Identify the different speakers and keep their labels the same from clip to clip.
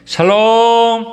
Speaker 1: 샬롬!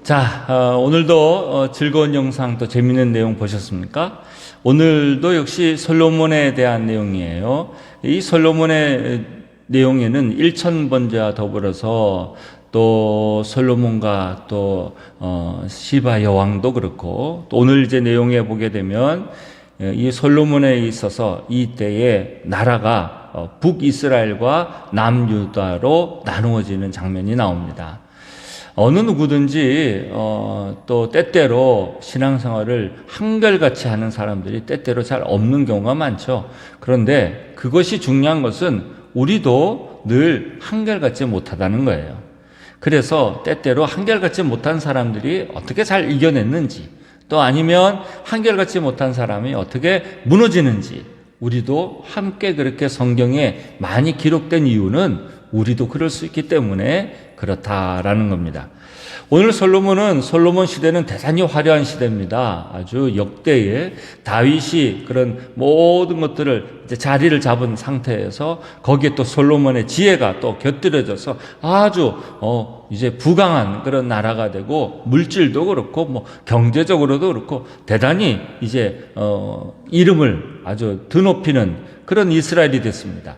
Speaker 1: 자, 오늘도 즐거운 영상 또 재미있는 내용 보셨습니까? 오늘도 역시 솔로몬에 대한 내용이에요. 이 솔로몬의 내용에는 일천번제와 더불어서 또 솔로몬과 또 시바 여왕도 그렇고, 또 오늘 이제 내용에 보게 되면 이 솔로몬에 있어서 이 때에 나라가 북이스라엘과 남유다로 나누어지는 장면이 나옵니다. 어느 누구든지 또 때때로 신앙생활을 한결같이 하는 사람들이 때때로 잘 없는 경우가 많죠. 그런데 그것이 중요한 것은 우리도 늘 한결같지 못하다는 거예요. 그래서 때때로 한결같이 못한 사람들이 어떻게 잘 이겨냈는지, 또 아니면 한결같이 못한 사람이 어떻게 무너지는지, 우리도 함께 그렇게 성경에 많이 기록된 이유는 우리도 그럴 수 있기 때문에 그렇다라는 겁니다. 오늘 솔로몬 시대는 대단히 화려한 시대입니다. 아주 역대의 다윗이 그런 모든 것들을 이제 자리를 잡은 상태에서 거기에 또 솔로몬의 지혜가 또 곁들여져서 아주 이제 부강한 그런 나라가 되고, 물질도 그렇고 뭐 경제적으로도 그렇고 대단히 이제 이름을 아주 드높이는 그런 이스라엘이 됐습니다.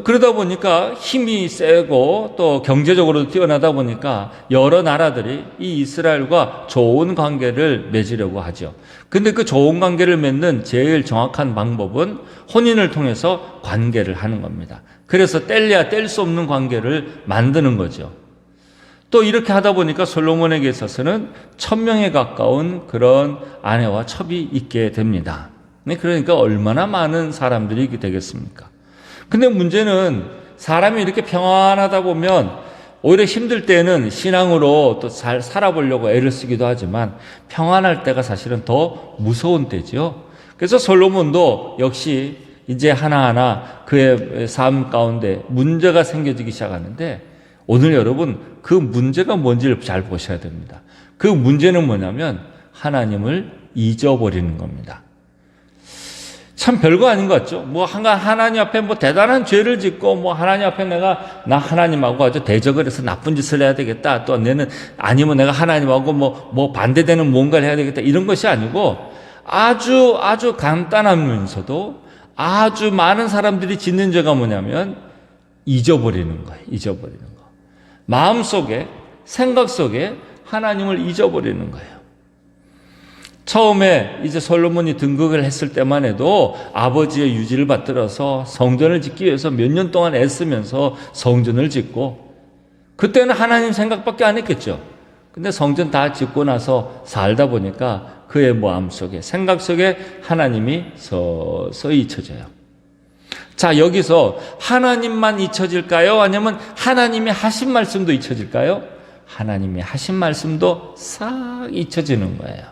Speaker 1: 그러다 보니까 힘이 세고 또 경제적으로도 뛰어나다 보니까 여러 나라들이 이 이스라엘과 좋은 관계를 맺으려고 하죠. 근데 그 좋은 관계를 맺는 제일 정확한 방법은 혼인을 통해서 관계를 하는 겁니다. 그래서 뗄래야 뗄 수 없는 관계를 만드는 거죠. 또 이렇게 하다 보니까 솔로몬에게 있어서는 1000명에 가까운 그런 아내와 첩이 있게 됩니다. 그러니까 얼마나 많은 사람들이 되겠습니까? 근데 문제는 사람이 이렇게 평안하다 보면 오히려 힘들 때는 신앙으로 또 잘 살아보려고 애를 쓰기도 하지만 평안할 때가 사실은 더 무서운 때죠. 그래서 솔로몬도 역시 이제 하나하나 그의 삶 가운데 문제가 생겨지기 시작하는데, 오늘 여러분 그 문제가 뭔지를 잘 보셔야 됩니다. 그 문제는 뭐냐면 하나님을 잊어버리는 겁니다. 참 별거 아닌 것 같죠? 하나님 앞에 대단한 죄를 짓고, 하나님 앞에 나 하나님하고 아주 대적을 해서 나쁜 짓을 해야 되겠다. 또 아니면 내가 하나님하고 반대되는 뭔가를 해야 되겠다. 이런 것이 아니고 아주 간단하면서도 아주 많은 사람들이 짓는 죄가 뭐냐면 잊어버리는 거예요. 잊어버리는 거. 마음속에, 생각 속에 하나님을 잊어버리는 거예요. 처음에 이제 솔로몬이 등극을 했을 때만 해도 아버지의 유지를 받들어서 성전을 짓기 위해서 몇 년 동안 애쓰면서 성전을 짓고, 그때는 하나님 생각밖에 안 했겠죠. 근데 성전 다 짓고 나서 살다 보니까 그의 마음속에, 생각 속에 하나님이 서서히 잊혀져요. 자, 여기서 하나님만 잊혀질까요? 아니면 하나님이 하신 말씀도 잊혀질까요? 하나님이 하신 말씀도 싹 잊혀지는 거예요.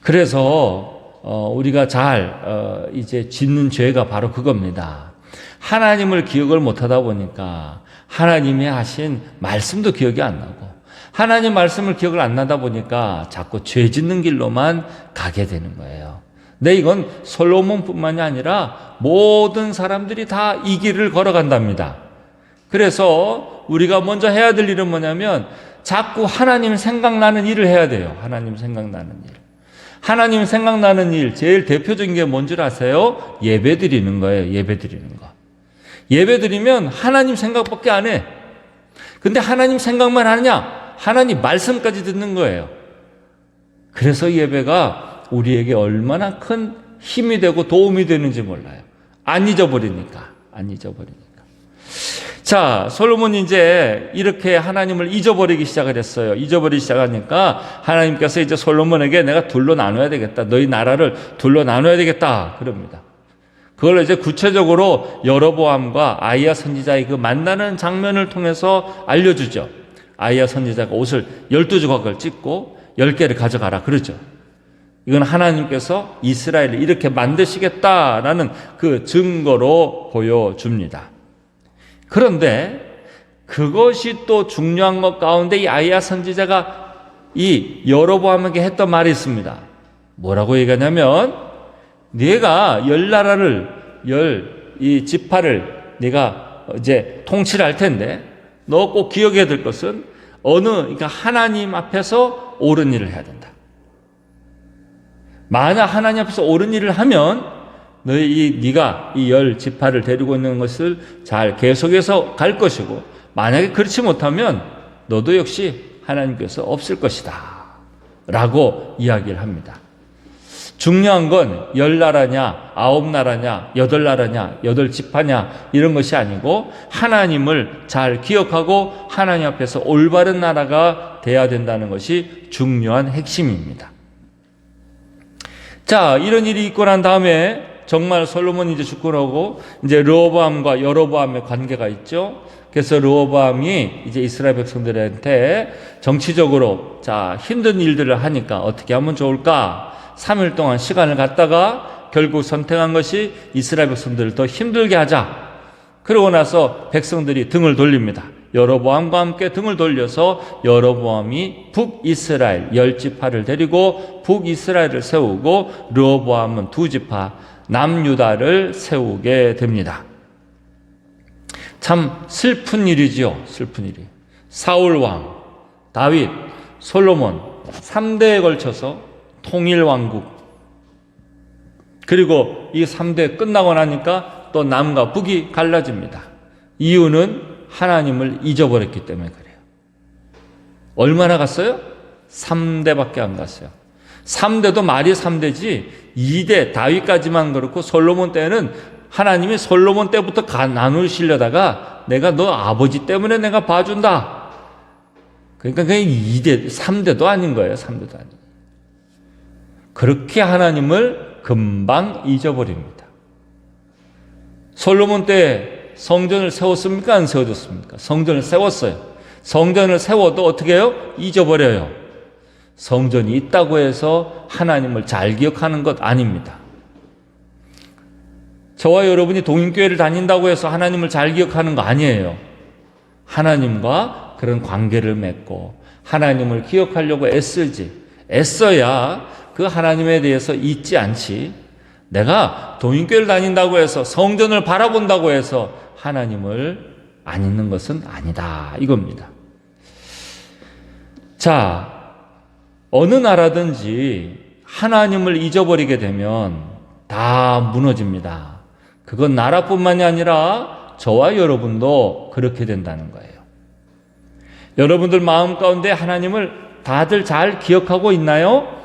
Speaker 1: 그래서 우리가 잘 이제 짓는 죄가 바로 그겁니다. 하나님을 기억을 못하다 보니까 하나님이 하신 말씀도 기억이 안 나고, 하나님 말씀을 기억을 안 나다 보니까 자꾸 죄 짓는 길로만 가게 되는 거예요. 근데 이건 솔로몬뿐만이 아니라 모든 사람들이 다 이 길을 걸어간답니다. 그래서 우리가 먼저 해야 될 일은 뭐냐면 자꾸 하나님 생각나는 일을 해야 돼요. 하나님 생각나는 일. 하나님 생각나는 일, 제일 대표적인 게 뭔지 아세요? 예배 드리는 거예요. 예배 드리는 거. 예배 드리면 하나님 생각밖에 안 해. 근데 하나님 생각만 하느냐? 하나님 말씀까지 듣는 거예요. 그래서 예배가 우리에게 얼마나 큰 힘이 되고 도움이 되는지 몰라요. 안 잊어버리니까. 자, 솔로몬이 이제 이렇게 하나님을 잊어버리기 시작을 했어요. 잊어버리기 시작하니까 하나님께서 이제 솔로몬에게 내가 둘로 나눠야 되겠다. 너희 나라를 둘로 나눠야 되겠다. 그럽니다. 그걸 이제 구체적으로 여로보암과 아히야 선지자의 그 만나는 장면을 통해서 알려주죠. 아히야 선지자가 옷을 12조각을 찢고 10개를 가져가라. 그러죠. 이건 하나님께서 이스라엘을 이렇게 만드시겠다라는 그 증거로 보여줍니다. 그런데 그것이 또 중요한 것 가운데 이 아히야 선지자가 이 여로보암에게 했던 말이 있습니다. 뭐라고 얘기하냐면, 네가 10나라를, 이 지파를 네가 이제 통치를 할 텐데 너 꼭 기억해야 될 것은 그러니까 하나님 앞에서 옳은 일을 해야 된다. 만약 하나님 앞에서 옳은 일을 하면 네가 이 10지파를 데리고 있는 것을 잘 계속해서 갈 것이고, 만약에 그렇지 못하면 너도 역시 하나님께서 없을 것이다 라고 이야기를 합니다. 중요한 건 10나라냐 9나라냐 8나라냐 8지파냐 이런 것이 아니고, 하나님을 잘 기억하고 하나님 앞에서 올바른 나라가 돼야 된다는 것이 중요한 핵심입니다. 자, 이런 일이 있고 난 다음에 정말 솔로몬이 이제 죽고 나고 이제 르호보암과 여로보암의 관계가 있죠. 그래서 르호보암이 이제 이스라엘 백성들한테 정치적으로 힘든 일들을 하니까 어떻게 하면 좋을까? 3일 동안 시간을 갖다가 결국 선택한 것이 이스라엘 백성들을 더 힘들게 하자. 그러고 나서 백성들이 등을 돌립니다. 여로보암과 함께 등을 돌려서 여로보암이 북이스라엘 10지파를 데리고 북이스라엘을 세우고, 르호보암은 2지파 남유다를 세우게 됩니다. 참 슬픈 일이지요. 슬픈 일이. 사울왕, 다윗, 솔로몬 3대에 걸쳐서 통일왕국, 그리고 이 3대 끝나고 나니까 또 남과 북이 갈라집니다. 이유는 하나님을 잊어버렸기 때문에 그래요. 얼마나 갔어요? 3대밖에 안 갔어요. 3대도 말이 3대지 2대 다윗까지만 그렇고, 솔로몬 때는 하나님이 솔로몬 때부터 나누시려다가 내가 너 아버지 때문에 내가 봐준다. 그러니까 그냥 2대, 3대도 아닌 거예요. 3대도 아닌. 그렇게 하나님을 금방 잊어버립니다. 솔로몬 때 성전을 세웠습니까? 안 세워졌습니까? 성전을 세웠어요. 성전을 세워도 어떻게 해요? 잊어버려요. 성전이 있다고 해서 하나님을 잘 기억하는 것 아닙니다. 저와 여러분이 동인교회를 다닌다고 해서 하나님을 잘 기억하는 거 아니에요. 하나님과 그런 관계를 맺고 하나님을 기억하려고 애써야 그 하나님에 대해서 잊지 않지, 내가 동인교회를 다닌다고 해서 성전을 바라본다고 해서 하나님을 안 잊는 것은 아니다 이겁니다. 자, 어느 나라든지 하나님을 잊어버리게 되면 다 무너집니다. 그건 나라뿐만이 아니라 저와 여러분도 그렇게 된다는 거예요. 여러분들 마음 가운데 하나님을 다들 잘 기억하고 있나요?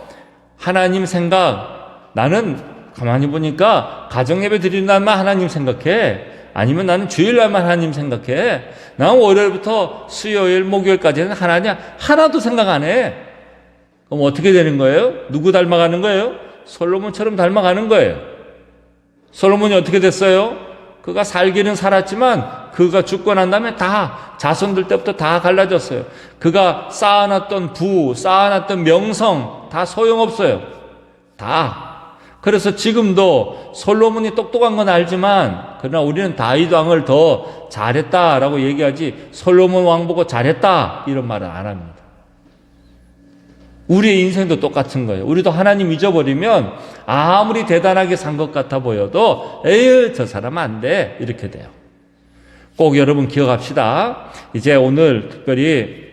Speaker 1: 하나님 생각, 나는 가만히 보니까 가정예배 드리는 날만 하나님 생각해. 아니면 나는 주일날만 하나님 생각해. 나는 월요일부터 수요일, 목요일까지는 하나님 하나도 생각 안 해. 그럼 어떻게 되는 거예요? 누구 닮아가는 거예요? 솔로몬처럼 닮아가는 거예요. 솔로몬이 어떻게 됐어요? 그가 살기는 살았지만 그가 죽고 난 다음에 다 자손들 때부터 다 갈라졌어요. 그가 쌓아놨던 쌓아놨던 명성 다 소용없어요. 다. 그래서 지금도 솔로몬이 똑똑한 건 알지만, 그러나 우리는 다윗 왕을 더 잘했다라고 얘기하지 솔로몬 왕 보고 잘했다 이런 말은 안 합니다. 우리의 인생도 똑같은 거예요. 우리도 하나님 잊어버리면 아무리 대단하게 산 것 같아 보여도 에휴 저 사람 안 돼 이렇게 돼요. 꼭 여러분 기억합시다. 이제 오늘 특별히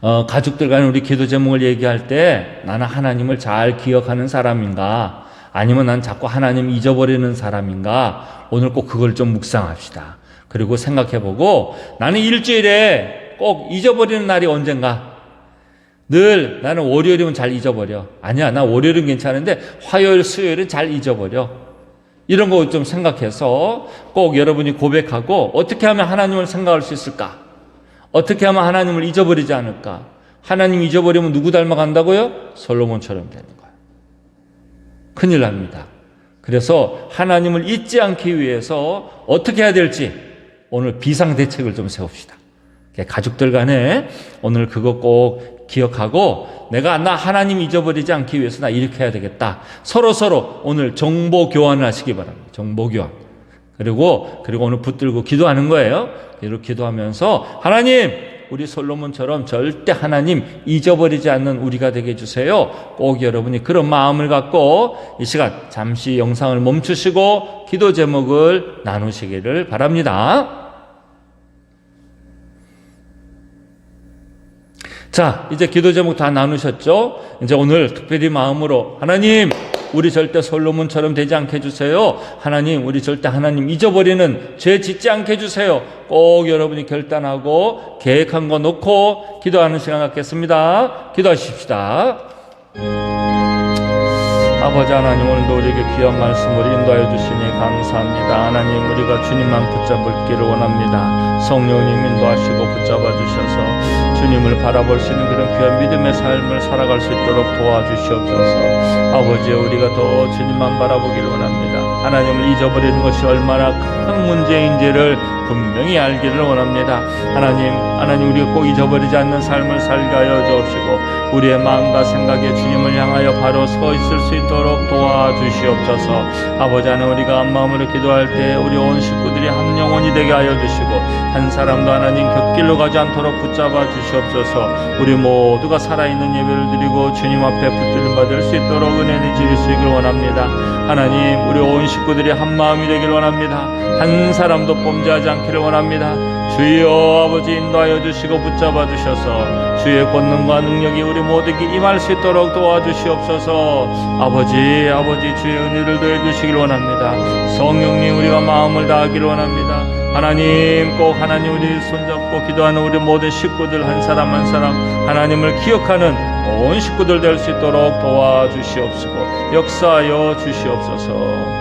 Speaker 1: 가족들 간에 우리 기도 제목을 얘기할 때 나는 하나님을 잘 기억하는 사람인가, 아니면 난 자꾸 하나님 잊어버리는 사람인가, 오늘 꼭 그걸 좀 묵상합시다. 그리고 생각해보고, 나는 일주일에 꼭 잊어버리는 날이 언젠가. 늘 나는 월요일이면 잘 잊어버려. 아니야, 나 월요일은 괜찮은데 화요일, 수요일은 잘 잊어버려. 이런 거 좀 생각해서 꼭 여러분이 고백하고, 어떻게 하면 하나님을 생각할 수 있을까? 어떻게 하면 하나님을 잊어버리지 않을까? 하나님 잊어버리면 누구 닮아간다고요? 솔로몬처럼 되는 거예요. 큰일 납니다. 그래서 하나님을 잊지 않기 위해서 어떻게 해야 될지 오늘 비상대책을 좀 세웁시다. 가족들 간에 오늘 그거 꼭 기억하고, 내가 나 하나님 잊어버리지 않기 위해서 나 이렇게 해야 되겠다. 서로 오늘 정보 교환을 하시기 바랍니다. 정보 교환. 그리고 오늘 붙들고 기도하는 거예요. 이렇게 기도하면서, 하나님, 우리 솔로몬처럼 절대 하나님 잊어버리지 않는 우리가 되게 해주세요. 꼭 여러분이 그런 마음을 갖고 이 시간 잠시 영상을 멈추시고 기도 제목을 나누시기를 바랍니다. 자, 이제 기도 제목 다 나누셨죠? 이제 오늘 특별히 마음으로 하나님, 우리 절대 솔로몬처럼 되지 않게 해주세요. 하나님, 우리 절대 하나님 잊어버리는 죄 짓지 않게 해주세요. 꼭 여러분이 결단하고 계획한 거 놓고 기도하는 시간 갖겠습니다. 기도하십시다. 아버지 하나님, 오늘도 우리에게 귀한 말씀을 인도하여 주시니 감사합니다. 하나님, 우리가 주님만 붙잡을 길을 원합니다. 성령님 인도하시고 붙잡아 주셔서 주님을 바라볼 수 있는 그런 귀한 믿음의 삶을 살아갈 수 있도록 도와주시옵소서. 아버지, 우리가 더 주님만 바라보기를 원합니다. 하나님을 잊어버리는 것이 얼마나 큰 문제인지를 분명히 알기를 원합니다. 하나님 우리가 꼭 잊어버리지 않는 삶을 살게 하여 주옵시고 우리의 마음과 생각에 주님을 향하여 바로 서 있을 수 있도록 도와주시옵소서. 아버지 하나님, 우리가 한 마음으로 기도할 때 우리 온 식구들이 한 영혼이 되게 하여 주시고 한 사람도 하나님 곁길로 가지 않도록 붙잡아 주시옵소서. 우리 모두가 살아있는 예배를 드리고 주님 앞에 붙들림 받을 수 있도록 은혜를 지르시길 원합니다. 하나님, 우리 온 식구들이 한 마음이 되길 원합니다. 한 사람도 범죄하지 않기를 원합니다. 주여 아버지, 인도하여 주시고 붙잡아 주셔서 주의 권능과 능력이 우리 모두에게 임할 수 있도록 도와주시옵소서. 아버지 주의 은혜를 더해 주시길 원합니다. 성령님, 우리가 마음을 다하기를 원합니다. 하나님, 꼭 하나님 우리 손잡고 기도하는 우리 모든 식구들 한 사람 한 사람 하나님을 기억하는 온 식구들 될 수 있도록 도와주시옵시고 역사하여 주시옵소서.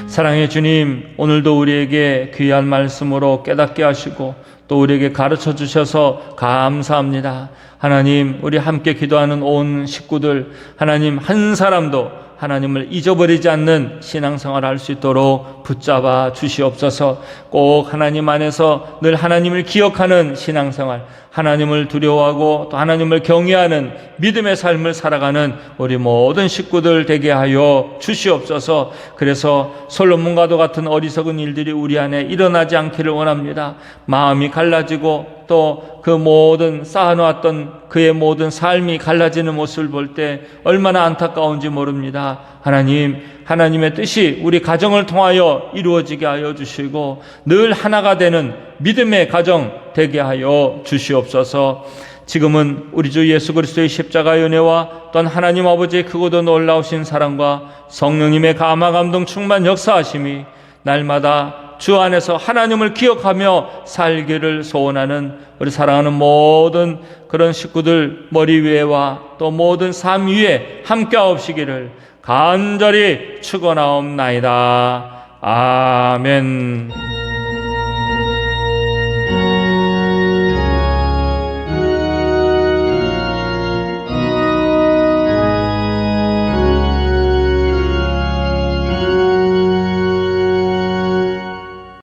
Speaker 1: 사랑의 주님, 오늘도 우리에게 귀한 말씀으로 깨닫게 하시고 또 우리에게 가르쳐 주셔서 감사합니다. 하나님, 우리 함께 기도하는 온 식구들 하나님 한 사람도 하나님을 잊어버리지 않는 신앙생활을 할 수 있도록 붙잡아 주시옵소서. 꼭 하나님 안에서 늘 하나님을 기억하는 신앙생활, 하나님을 두려워하고 또 하나님을 경외하는 믿음의 삶을 살아가는 우리 모든 식구들 되게 하여 주시옵소서. 그래서 솔로몬과도 같은 어리석은 일들이 우리 안에 일어나지 않기를 원합니다. 마음이 갈라지고 또 그 모든 쌓아놓았던 그의 모든 삶이 갈라지는 모습을 볼 때 얼마나 안타까운지 모릅니다. 하나님의 뜻이 우리 가정을 통하여 이루어지게 하여 주시고 늘 하나가 되는 믿음의 가정 되게 하여 주시옵소서. 지금은 우리 주 예수 그리스도의 십자가의 은혜와 또한 하나님 아버지의 크고도 놀라우신 사랑과 성령님의 감화 감동 충만 역사하심이 날마다 주 안에서 하나님을 기억하며 살기를 소원하는 우리 사랑하는 모든 그런 식구들 머리 위에와 또 모든 삶 위에 함께하옵시기를 간절히 축원하옵나이다. 아멘.